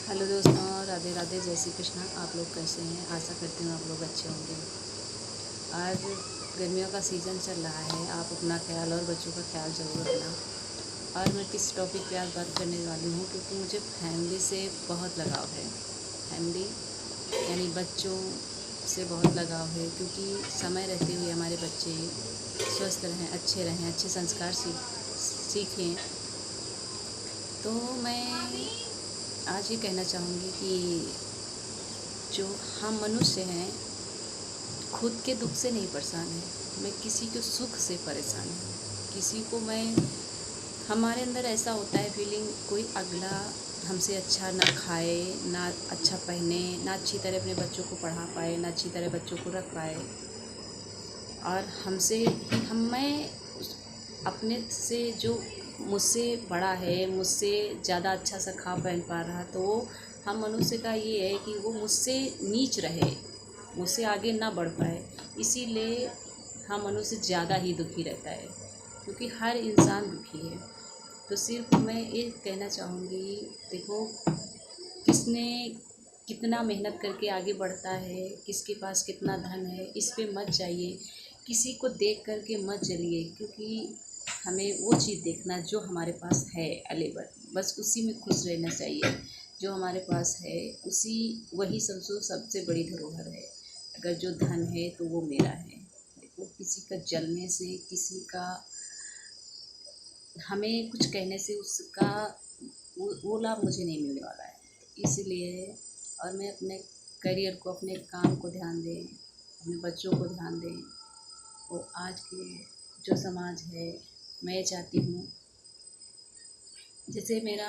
Hello दोस्तों, राधे राधे, जय श्री कृष्णा। आप लोग कैसे हैं? आशा करती हूँ आप लोग अच्छे होंगे। आज गर्मियों का सीज़न चल रहा है, आप अपना ख्याल और बच्चों का ख्याल ज़रूर रखना। और मैं किस टॉपिक पे आज बात करने वाली हूँ, क्योंकि मुझे फैमिली से बहुत लगाव है। फैमिली यानी बच्चों से बहुत लगाव है, क्योंकि समय रहते हुए हमारे बच्चे स्वस्थ रहें, अच्छे संस्कार सीखें। तो मैं आज ये कहना चाहूँगी कि जो हम मनुष्य हैं, खुद के दुख से नहीं परेशान है, मैं किसी के सुख से परेशान हूँ। किसी को मैं हमारे अंदर ऐसा होता है फीलिंग, कोई अगला हमसे अच्छा ना खाए, ना अच्छा पहने, ना अच्छी तरह अपने बच्चों को पढ़ा पाए, ना अच्छी तरह बच्चों को रख पाए, और हमसे ही मैं अपने से जो मुझसे बड़ा है, मुझसे ज़्यादा अच्छा सा खा पहन पा रहा, तो वो हम मनुष्य का ये है कि वो मुझसे नीच रहे, मुझसे आगे ना बढ़ पाए। इसीलिए हम मनुष्य ज़्यादा ही दुखी रहता है, क्योंकि हर इंसान दुखी है। तो सिर्फ मैं ये कहना चाहूँगी, देखो, किसने कितना मेहनत करके आगे बढ़ता है, किसके पास कितना धन है, इस पे मत जाइए, किसी को देख कर के मत जलिए, क्योंकि हमें वो चीज़ देखना जो हमारे पास है अलेबर, बस उसी में खुश रहना चाहिए। जो हमारे पास है उसी वही समझो सबसे बड़ी धरोहर है। अगर जो धन है तो वो मेरा है। देखो, किसी का जलने से, किसी का हमें कुछ कहने से उसका वो लाभ मुझे नहीं मिलने वाला है। तो इसलिए और मैं अपने करियर को, अपने काम को ध्यान दें, अपने बच्चों को ध्यान दें। और आज के जो समाज है, मैं चाहती हूँ, जैसे मेरा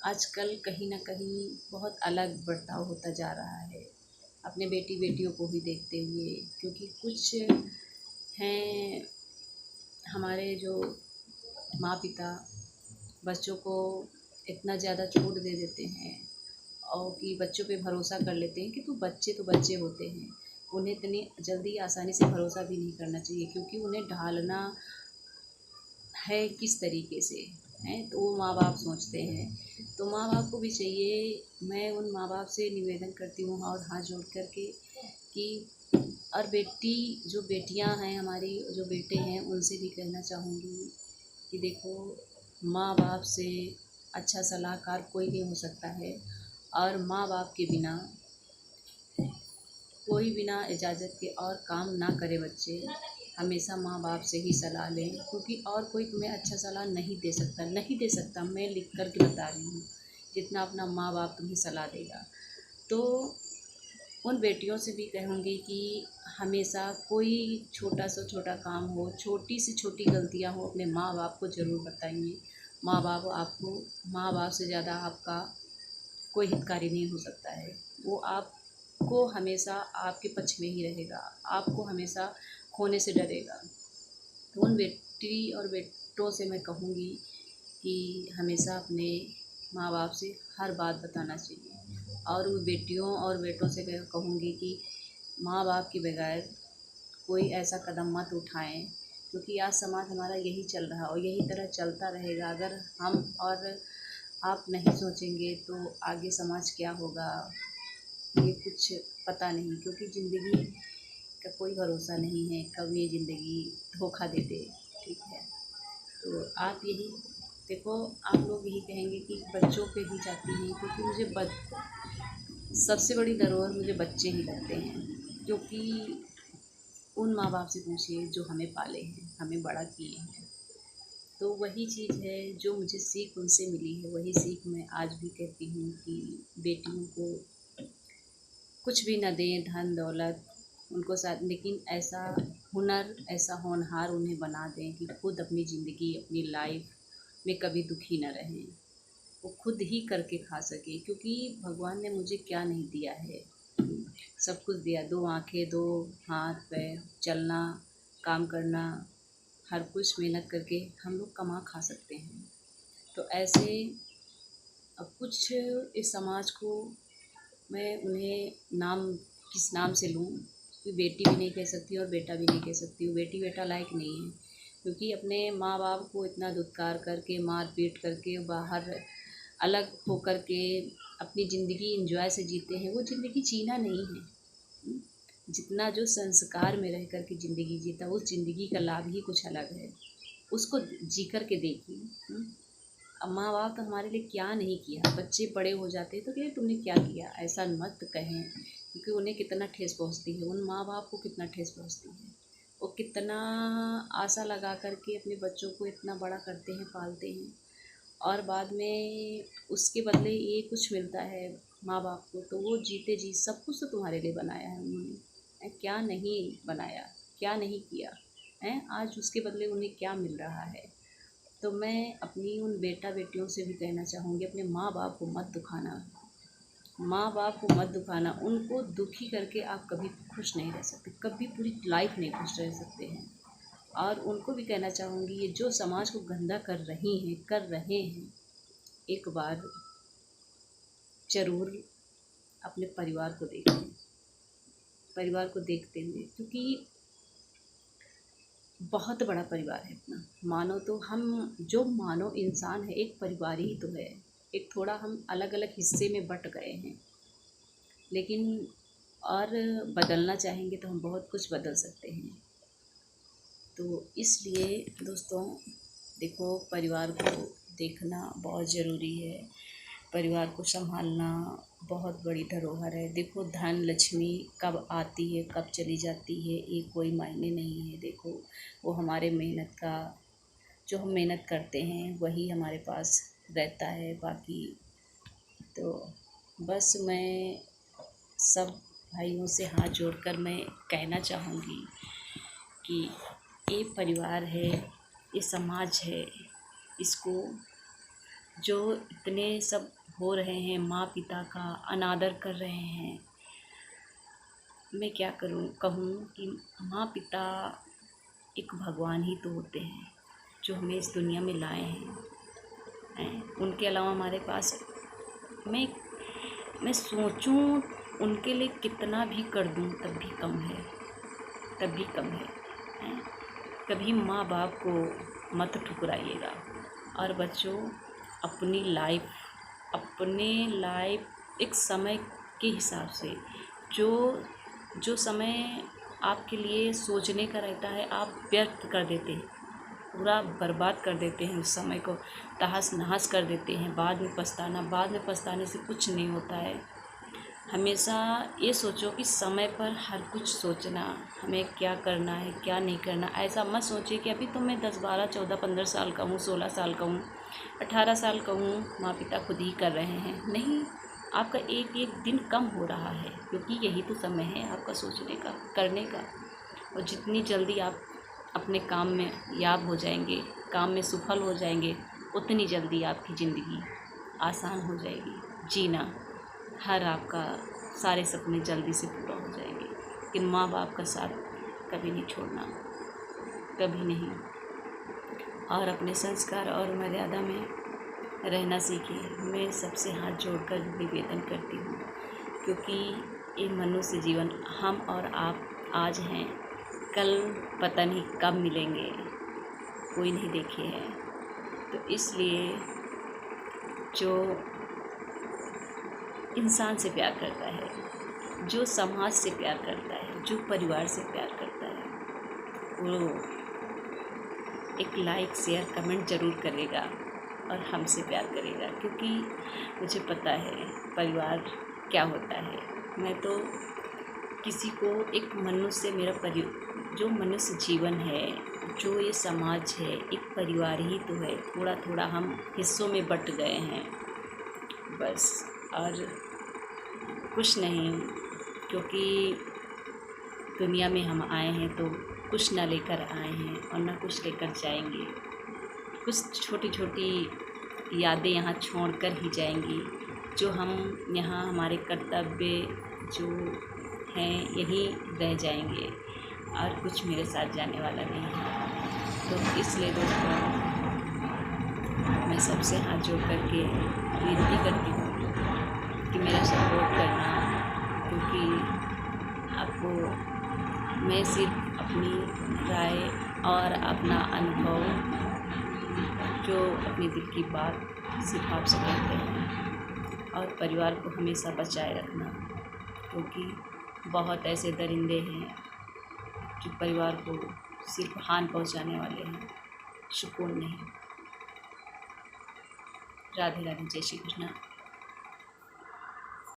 आजकल कहीं ना कहीं बहुत अलग बर्ताव होता जा रहा है अपने बेटियों को ही देखते हुए, क्योंकि कुछ हैं हमारे जो माँ पिता बच्चों को इतना ज़्यादा छूट दे देते हैं, और कि बच्चों पे भरोसा कर लेते हैं कि तो बच्चे होते हैं। उन्हें इतनी जल्दी आसानी से भरोसा भी नहीं करना चाहिए, क्योंकि उन्हें ढालना है किस तरीके से हैं, तो वो माँ बाप सोचते हैं। तो माँ बाप को भी चाहिए, मैं उन माँ बाप से निवेदन करती हूँ और हाथ जोड़ कर के कि, और जो बेटियाँ हैं हमारी, जो बेटे हैं, उनसे भी कहना चाहूँगी कि देखो, माँ बाप से अच्छा सलाहकार कोई नहीं हो सकता है। और माँ बाप के बिना कोई बिना इजाज़त के और काम ना करे बच्चे। हमेशा माँ बाप से ही सलाह लें, क्योंकि और कोई तुम्हें अच्छा सलाह नहीं दे सकता। मैं लिख कर के बता रही हूँ, जितना अपना माँ बाप तुम्हें सलाह देगा। तो उन बेटियों से भी कहूँगी कि हमेशा कोई छोटा से छोटा काम हो, छोटी से छोटी गलतियाँ हो, अपने माँ बाप को ज़रूर बताइए। माँ बाप से ज़्यादा आपका कोई हितकारी नहीं हो सकता है। वो आपको हमेशा आपके पक्ष में ही रहेगा, आपको हमेशा खोने से डरेगा। तो उन बेटी और बेटों से मैं कहूँगी कि हमेशा अपने माँ बाप से हर बात बताना चाहिए। और उन बेटियों और बेटों से मैं कहूँगी कि माँ बाप के बगैर कोई ऐसा कदम मत उठाएं, क्योंकि आज समाज हमारा यही चल रहा है और यही तरह चलता रहेगा। अगर हम और आप नहीं सोचेंगे तो आगे समाज क्या होगा, ये कुछ पता नहीं, क्योंकि ज़िंदगी का कोई भरोसा नहीं है, कब ये ज़िंदगी धोखा दे दे। ठीक है, तो आप यही देखो, आप लोग यही कहेंगे कि बच्चों पे ही जाती हैं, क्योंकि सबसे बड़ी धरोहर मुझे बच्चे ही लगते हैं। क्योंकि उन माँ बाप से पूछिए जो हमें पाले हैं, हमें बड़ा किए हैं। तो वही चीज़ है जो मुझे सीख उनसे मिली है, वही सीख मैं आज भी कहती हूँ कि बेटियों को कुछ भी न दें, धन दौलत उनको साथ, लेकिन ऐसा हुनर, ऐसा होनहार उन्हें बना दें कि खुद अपनी ज़िंदगी, अपनी लाइफ में कभी दुखी न रहें, वो खुद ही करके खा सके। क्योंकि भगवान ने मुझे क्या नहीं दिया है, सब कुछ दिया। दो आँखें, दो हाथ पैर, चलना, काम करना, हर कुछ मेहनत करके हम लोग कमा खा सकते हैं। तो ऐसे अब कुछ इस समाज को मैं उन्हें नाम किस नाम से लूँ, कि बेटी भी नहीं कह सकती और बेटा भी नहीं कह सकती हूँ। बेटी बेटा लायक नहीं है, क्योंकि अपने माँ बाप को इतना दुत्कार करके, मार पीट करके, बाहर अलग होकर के अपनी ज़िंदगी एंजॉय से जीते हैं, वो ज़िंदगी जीना नहीं है। जितना जो संस्कार में रह कर के ज़िंदगी जीता, उस ज़िंदगी का लाभ ही कुछ अलग है। उसको जी कर के देखिए। अब माँ बाप तो हमारे लिए क्या नहीं किया। बच्चे बड़े हो जाते हैं तो क्या तुमने क्या किया, ऐसा मत कहें, क्योंकि उन्हें कितना ठेस पहुँचती है, उन माँ बाप को कितना ठेस पहुँचती है। वो कितना आशा लगा कर के अपने बच्चों को इतना बड़ा करते हैं, पालते हैं, और बाद में उसके बदले ये कुछ मिलता है माँ बाप को, तो वो जीते जी सब कुछ तो तुम्हारे लिए बनाया है उन्होंने, क्या नहीं बनाया, क्या नहीं किया है, आज उसके बदले उन्हें क्या मिल रहा है। तो मैं अपनी उन बेटा बेटियों से भी कहना चाहूँगी, अपने माँ बाप को मत दुखाना, माँ बाप को मत दुखाना। उनको दुखी करके आप कभी खुश नहीं रह सकते, कभी पूरी लाइफ नहीं खुश रह सकते हैं। और उनको भी कहना चाहूँगी, ये जो समाज को गंदा कर रहे हैं, एक बार ज़रूर अपने परिवार को देखें, परिवार को देखते हुए, क्योंकि बहुत बड़ा परिवार है अपना। मानो तो हम जो मानो इंसान है, एक परिवार ही तो है। एक थोड़ा हम अलग अलग हिस्से में बट गए हैं, लेकिन और बदलना चाहेंगे तो हम बहुत कुछ बदल सकते हैं। तो इसलिए दोस्तों देखो, परिवार को देखना बहुत ज़रूरी है, परिवार को संभालना बहुत बड़ी धरोहर है। देखो, धन लक्ष्मी कब आती है कब चली जाती है, ये कोई मायने नहीं है। देखो, वो हमारे मेहनत का, जो हम मेहनत करते हैं वही हमारे पास रहता है। बाकी तो बस मैं सब भाइयों से हाथ जोड़कर मैं कहना चाहूँगी कि ये परिवार है, ये समाज है, इसको जो इतने सब हो रहे हैं, माँ पिता का अनादर कर रहे हैं, मैं क्या कहूँ कि माँ पिता एक भगवान ही तो होते हैं जो हमें इस दुनिया में लाए हैं। उनके अलावा हमारे पास, मैं सोचूं उनके लिए कितना भी कर दूं तब भी कम है, तब भी कम है। कभी माँ बाप को मत ठुकराइएगा। और बच्चों, अपनी लाइफ एक समय के हिसाब से, जो समय आपके लिए सोचने का रहता है, आप व्यर्थ कर देते हैं, पूरा बर्बाद कर देते हैं, उस समय को तहस नहस कर देते हैं। बाद में पछताने से कुछ नहीं होता है। हमेशा ये सोचो कि समय पर हर कुछ सोचना, हमें क्या करना है क्या नहीं करना। ऐसा मत सोचिए कि अभी तो मैं 10, 12, 14, 15 साल का हूँ, 16 साल का हूँ, 18 साल का हूँ, माँ पिता खुद ही कर रहे हैं। नहीं, आपका एक एक दिन कम हो रहा है, क्योंकि यही तो समय है आपका सोचने का, करने का। और जितनी जल्दी आप अपने काम में याब हो जाएंगे, काम में सफल हो जाएंगे, उतनी जल्दी आपकी ज़िंदगी आसान हो जाएगी। जीना, हर आपका सारे सपने जल्दी से पूरा हो जाएंगे। लेकिन माँ बाप का साथ कभी नहीं छोड़ना, कभी नहीं। और अपने संस्कार और मर्यादा में रहना सीखिए। मैं सबसे हाथ जोड़कर निवेदन करती हूँ, क्योंकि ये मनुष्य जीवन, हम और आप आज हैं, कल पता नहीं कब मिलेंगे, कोई नहीं देखे हैं। तो इसलिए जो इंसान से प्यार करता है, जो समाज से प्यार करता है, जो परिवार से प्यार करता है, वो एक लाइक शेयर कमेंट ज़रूर करेगा और हमसे प्यार करेगा। क्योंकि मुझे पता है परिवार क्या होता है। मैं तो किसी को, एक मनुष्य, जो मनुष्य जीवन है, जो ये समाज है, एक परिवार ही तो है। थोड़ा थोड़ा हम हिस्सों में बट गए हैं बस, और कुछ नहीं। क्योंकि दुनिया में हम आए हैं तो कुछ ना लेकर आए हैं और ना कुछ लेकर जाएंगे। कुछ छोटी छोटी यादें यहाँ छोड़कर ही जाएंगी, जो हम यहाँ, हमारे कर्तव्य जो हैं यहीं रह जाएंगे, और कुछ मेरे साथ जाने वाला नहीं है। तो इसलिए दोस्तों, मैं सबसे हाथ जोड़ करके विनती करती हूँ कि मेरा सपोर्ट करना, क्योंकि आपको मैं सिर्फ अपनी राय और अपना अनुभव, जो अपने दिल की बात सिर्फ आपसे कहते हैं। और परिवार को हमेशा बचाए रखना, क्योंकि बहुत ऐसे दरिंदे हैं जो परिवार को सिर्फ हानि पहुंचाने वाले हैं, सुकून नहीं। राधे राधे, जय श्री कृष्ण।